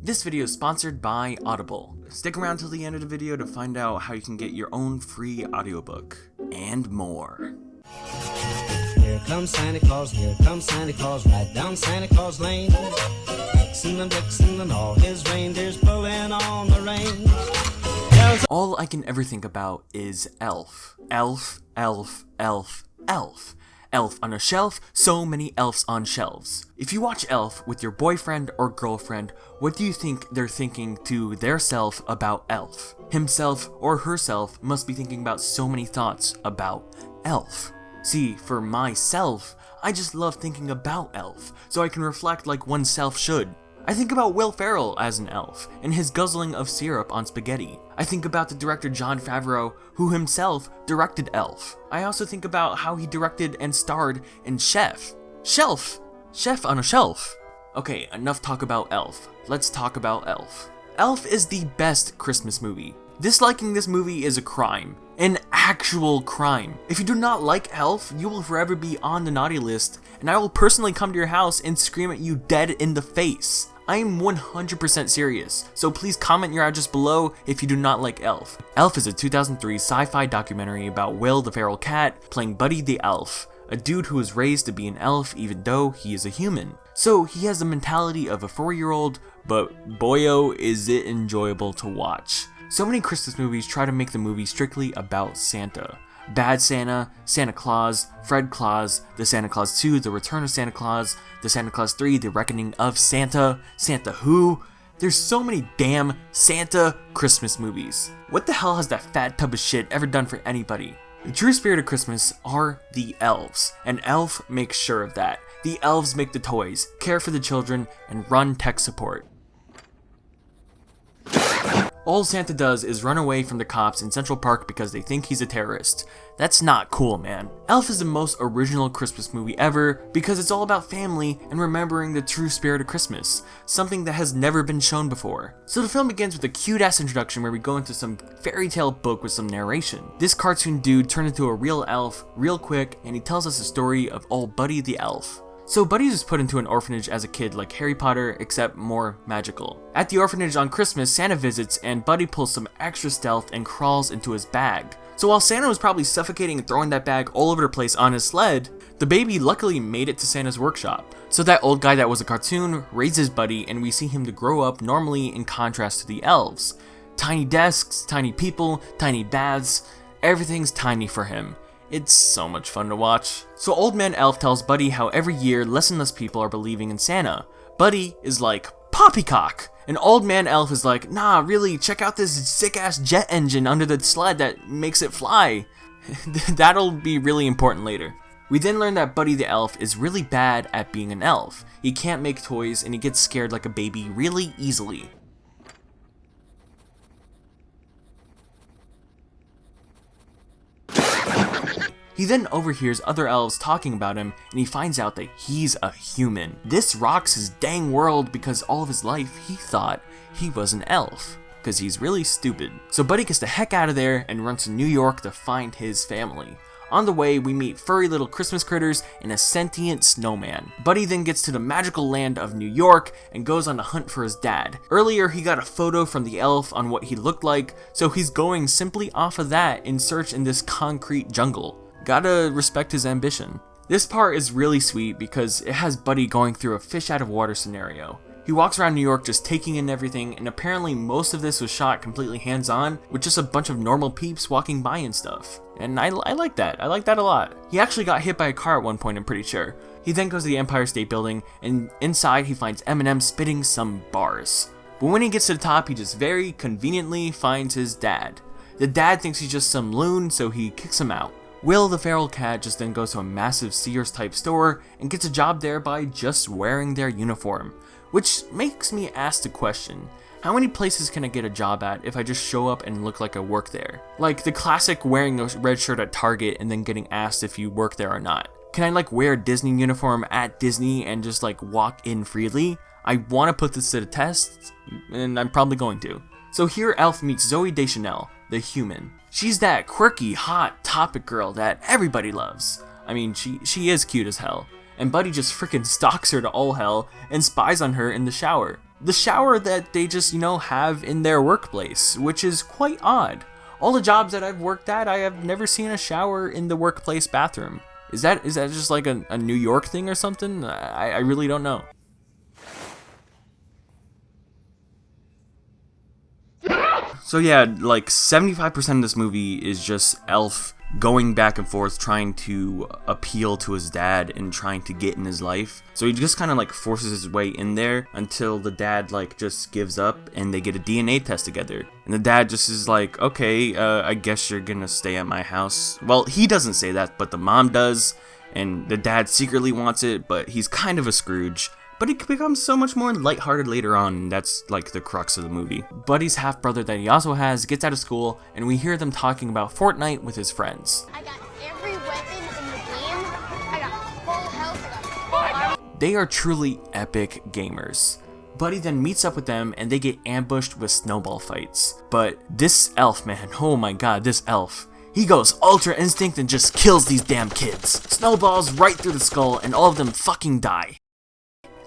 This video is sponsored by Audible. Stick around till the end of the video to find out how you can get your own free audiobook, and more. Here comes Santa Claus, right down Santa Claus Lane. Vixen and Blitzen and all his reindeers pulling on the reins. All I can ever think about is elf. Elf, elf, elf, elf. Elf on a shelf, so many elves on shelves. If you watch Elf with your boyfriend or girlfriend, what do you think they're thinking to their self about Elf? Himself or herself must be thinking about so many thoughts about Elf. See, for myself, I just love thinking about Elf, so I can reflect like oneself should. I think about Will Ferrell as an elf, and his guzzling of syrup on spaghetti. I think about the director Jon Favreau, who himself directed Elf. I also think about how he directed and starred in Chef on a Shelf. Okay, enough talk about Elf. Let's talk about Elf. Elf is the best Christmas movie. Disliking this movie is a crime. An actual crime. If you do not like Elf, you will forever be on the naughty list, and I will personally come to your house and scream at you dead in the face. I am 100% serious, so please comment your address below if you do not like Elf. Elf is a 2003 sci-fi documentary about Will the feral cat playing Buddy the elf, a dude who was raised to be an elf even though he is a human. So he has the mentality of a 4-year-old, but boyo is it enjoyable to watch. So many Christmas movies try to make the movie strictly about Santa. Bad Santa, Santa Claus, Fred Claus, The Santa Claus 2, The Return of Santa Claus, The Santa Claus 3, The Reckoning of Santa, Santa Who. There's so many damn Santa Christmas movies. What the hell has that fat tub of shit ever done for anybody? The true spirit of Christmas are the elves, and Elf makes sure of that. The elves make the toys, care for the children, and run tech support. All Santa does is run away from the cops in Central Park because they think he's a terrorist. That's not cool, man. Elf is the most original Christmas movie ever because it's all about family and remembering the true spirit of Christmas, something that has never been shown before. So the film begins with a cute-ass introduction where we go into some fairy tale book with some narration. This cartoon dude turned into a real elf real quick, and he tells us the story of old Buddy the elf. So Buddy was put into an orphanage as a kid like Harry Potter, except more magical. At the orphanage on Christmas, Santa visits and Buddy pulls some extra stealth and crawls into his bag. So while Santa was probably suffocating and throwing that bag all over the place on his sled, the baby luckily made it to Santa's workshop. So that old guy that was a cartoon raises Buddy, and we see him to grow up normally in contrast to the elves. Tiny desks, tiny people, tiny baths, everything's tiny for him. It's so much fun to watch. So Old Man Elf tells Buddy how every year less and less people are believing in Santa. Buddy is like, poppycock! And Old Man Elf is like, nah, really, check out this sick-ass jet engine under the sled that makes it fly. That'll be really important later. We then learn that Buddy the Elf is really bad at being an elf. He can't make toys and he gets scared like a baby really easily. He then overhears other elves talking about him, and he finds out that he's a human. This rocks his dang world because all of his life he thought he was an elf, because he's really stupid. So Buddy gets the heck out of there and runs to New York to find his family. On the way, we meet furry little Christmas critters and a sentient snowman. Buddy then gets to the magical land of New York and goes on a hunt for his dad. Earlier, he got a photo from the elf on what he looked like, so he's going simply off of that in search in this concrete jungle. Gotta respect his ambition. This part is really sweet because it has Buddy going through a fish out of water scenario. He walks around New York just taking in everything, and apparently most of this was shot completely hands-on with just a bunch of normal peeps walking by and stuff. And I like that. I like that a lot. He actually got hit by a car at one point, I'm pretty sure. He then goes to the Empire State Building, and inside he finds Eminem spitting some bars. But when he gets to the top, he just very conveniently finds his dad. The dad thinks he's just some loon, so he kicks him out. Will the feral cat just then goes to a massive Sears type store and gets a job there by just wearing their uniform. Which makes me ask the question, how many places can I get a job at if I just show up and look like I work there? Like the classic wearing a red shirt at Target and then getting asked if you work there or not. Can I like wear a Disney uniform at Disney and just like walk in freely? I want to put this to the test, and I'm probably going to. So here Elf meets Zooey Deschanel, the human. She's that quirky, hot topic girl that everybody loves. I mean, she is cute as hell. And Buddy just freaking stalks her to all hell and spies on her in the shower. the shower that they just, have in their workplace, which is quite odd. All the jobs that I've worked at, I have never seen a shower in the workplace bathroom. Is that just like a New York thing or something? I really don't know. So yeah, like 75% of this movie is just Elf going back and forth trying to appeal to his dad and trying to get in his life. So he just kind of like forces his way in there until the dad like just gives up and they get a DNA test together. And the dad just is like, okay, I guess you're gonna stay at my house. Well, he doesn't say that, but the mom does. And the dad secretly wants it, but he's kind of a Scrooge. But he becomes so much more lighthearted later on, and that's like the crux of the movie. Buddy's half-brother that he also has gets out of school, and we hear them talking about Fortnite with his friends. I got every weapon in the game. I got full health. I got full armor. They are truly epic gamers. Buddy then meets up with them, and they get ambushed with snowball fights. But this elf, man, oh my god, this elf. He goes Ultra Instinct and just kills these damn kids. Snowballs right through the skull, and all of them fucking die.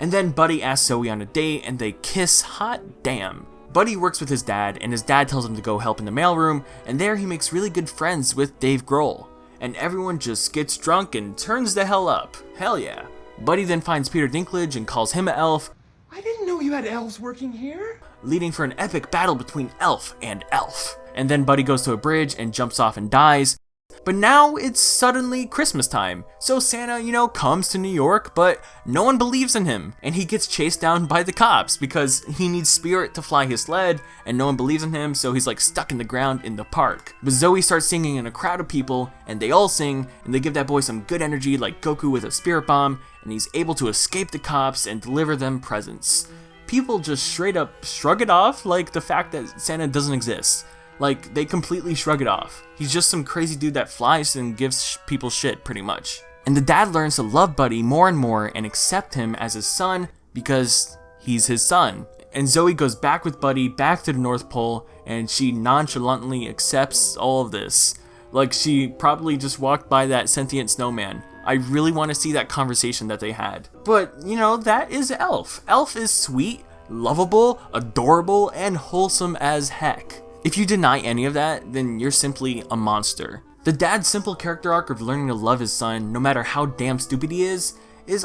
And then Buddy asks Zoe on a date, and they kiss hot damn. Buddy works with his dad, and his dad tells him to go help in the mailroom, and there he makes really good friends with Dave Grohl. And everyone just gets drunk and turns the hell up. Hell yeah. Buddy then finds Peter Dinklage and calls him an elf. I didn't know you had elves working here. Leading for an epic battle between elf and elf. And then Buddy goes to a bridge and jumps off and dies. But now it's suddenly Christmas time, so Santa, comes to New York, but no one believes in him, and he gets chased down by the cops because he needs Spirit to fly his sled, and no one believes in him, so he's like stuck in the ground in the park. But Zoe starts singing in a crowd of people, and they all sing, and they give that boy some good energy like Goku with a spirit bomb, and he's able to escape the cops and deliver them presents. People just straight up shrug it off like the fact that Santa doesn't exist. Like, they completely shrug it off. He's just some crazy dude that flies and gives people shit, pretty much. And the dad learns to love Buddy more and more and accept him as his son because he's his son. And Zoe goes back with Buddy back to the North Pole, and she nonchalantly accepts all of this. Like, she probably just walked by that sentient snowman. I really want to see that conversation that they had. But, that is Elf. Elf is sweet, lovable, adorable, and wholesome as heck. If you deny any of that, then you're simply a monster. The dad's simple character arc of learning to love his son, no matter how damn stupid he is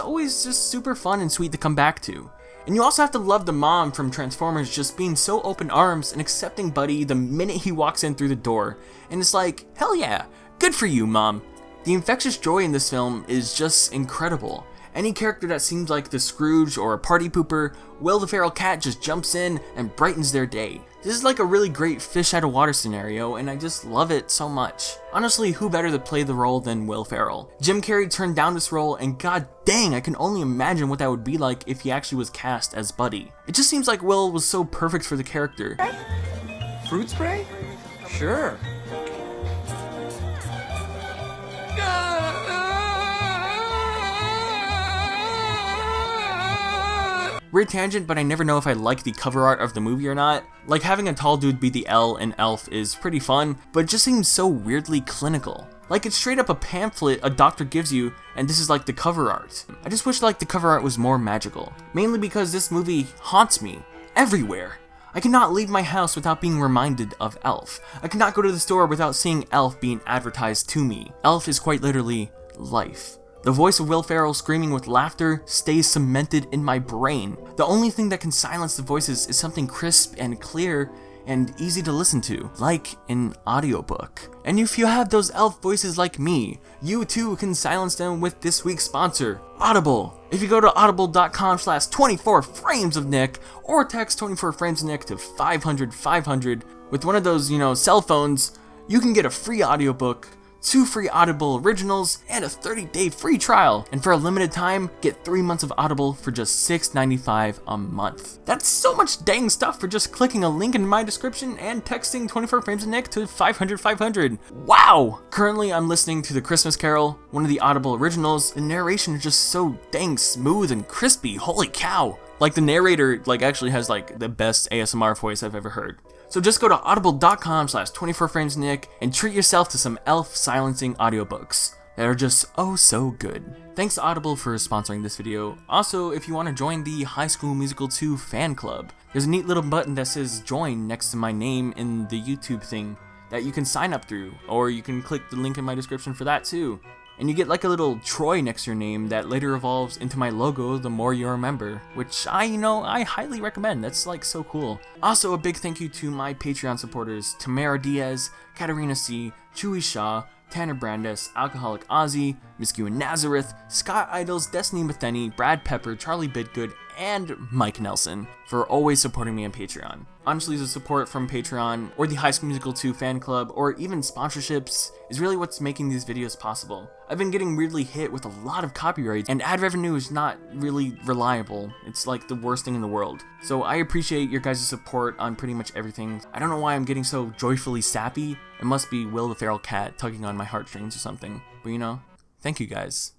always just super fun and sweet to come back to. And you also have to love the mom from Transformers just being so open arms and accepting Buddy the minute he walks in through the door. And it's like, hell yeah, good for you, mom. The infectious joy in this film is just incredible. Any character that seems like the Scrooge or a party pooper, Will the Feral Cat just jumps in and brightens their day. This is like a really great fish out of water scenario, and I just love it so much. Honestly, who better to play the role than Will Ferrell? Jim Carrey turned down this role, and god dang, I can only imagine what that would be like if he actually was cast as Buddy. It just seems like Will was so perfect for the character. Fruit spray? Sure. Weird tangent, but I never know if I like the cover art of the movie or not. Like, having a tall dude be the L in Elf is pretty fun, but it just seems so weirdly clinical. Like, it's straight up a pamphlet a doctor gives you, and this is like the cover art. I just wish like the cover art was more magical. Mainly because this movie haunts me everywhere. I cannot leave my house without being reminded of Elf. I cannot go to the store without seeing Elf being advertised to me. Elf is quite literally life. The voice of Will Ferrell screaming with laughter stays cemented in my brain. The only thing that can silence the voices is something crisp and clear and easy to listen to, like an audiobook. And if you have those elf voices like me, you too can silence them with this week's sponsor, Audible. If you go to audible.com/24framesofnick or text 24framesofnick to 500 with one of those, cell phones, you can get a free audiobook, 2 free Audible originals, and a 30-day free trial. And for a limited time, get 3 months of Audible for just $6.95 a month. That's so much dang stuff for just clicking a link in my description and texting 24 frames of Nick to 500. Wow! Currently, I'm listening to The Christmas Carol, one of the Audible originals. The narration is just so dang smooth and crispy. Holy cow! Like, the narrator actually has the best ASMR voice I've ever heard. So just go to audible.com/24framesnick and treat yourself to some elf silencing audiobooks. that are just oh so good. Thanks to Audible for sponsoring this video. Also, if you want to join the High School Musical 2 fan club, there's a neat little button that says join next to my name in the YouTube thing that you can sign up through, or you can click the link in my description for that too. And you get like a little Troy next to your name that later evolves into my logo the more you're a member, which I highly recommend. That's like so cool. Also, a big thank you to my Patreon supporters, Tamara Diaz, Katarina C, Chewy Shaw, Tanner Brandes, Alcoholic Ozzy, Miss Ewan Nazareth, Scott Idols, Destiny Matheny, Brad Pepper, Charlie Bidgood, and Mike Nelson for always supporting me on Patreon. Honestly, the support from Patreon, or the High School Musical 2 fan club, or even sponsorships is really what's making these videos possible. I've been getting weirdly hit with a lot of copyrights, and ad revenue is not really reliable. It's like the worst thing in the world. So I appreciate your guys' support on pretty much everything. I don't know why I'm getting so joyfully sappy. It must be Will the Feral Cat tugging on my heartstrings or something. But thank you guys.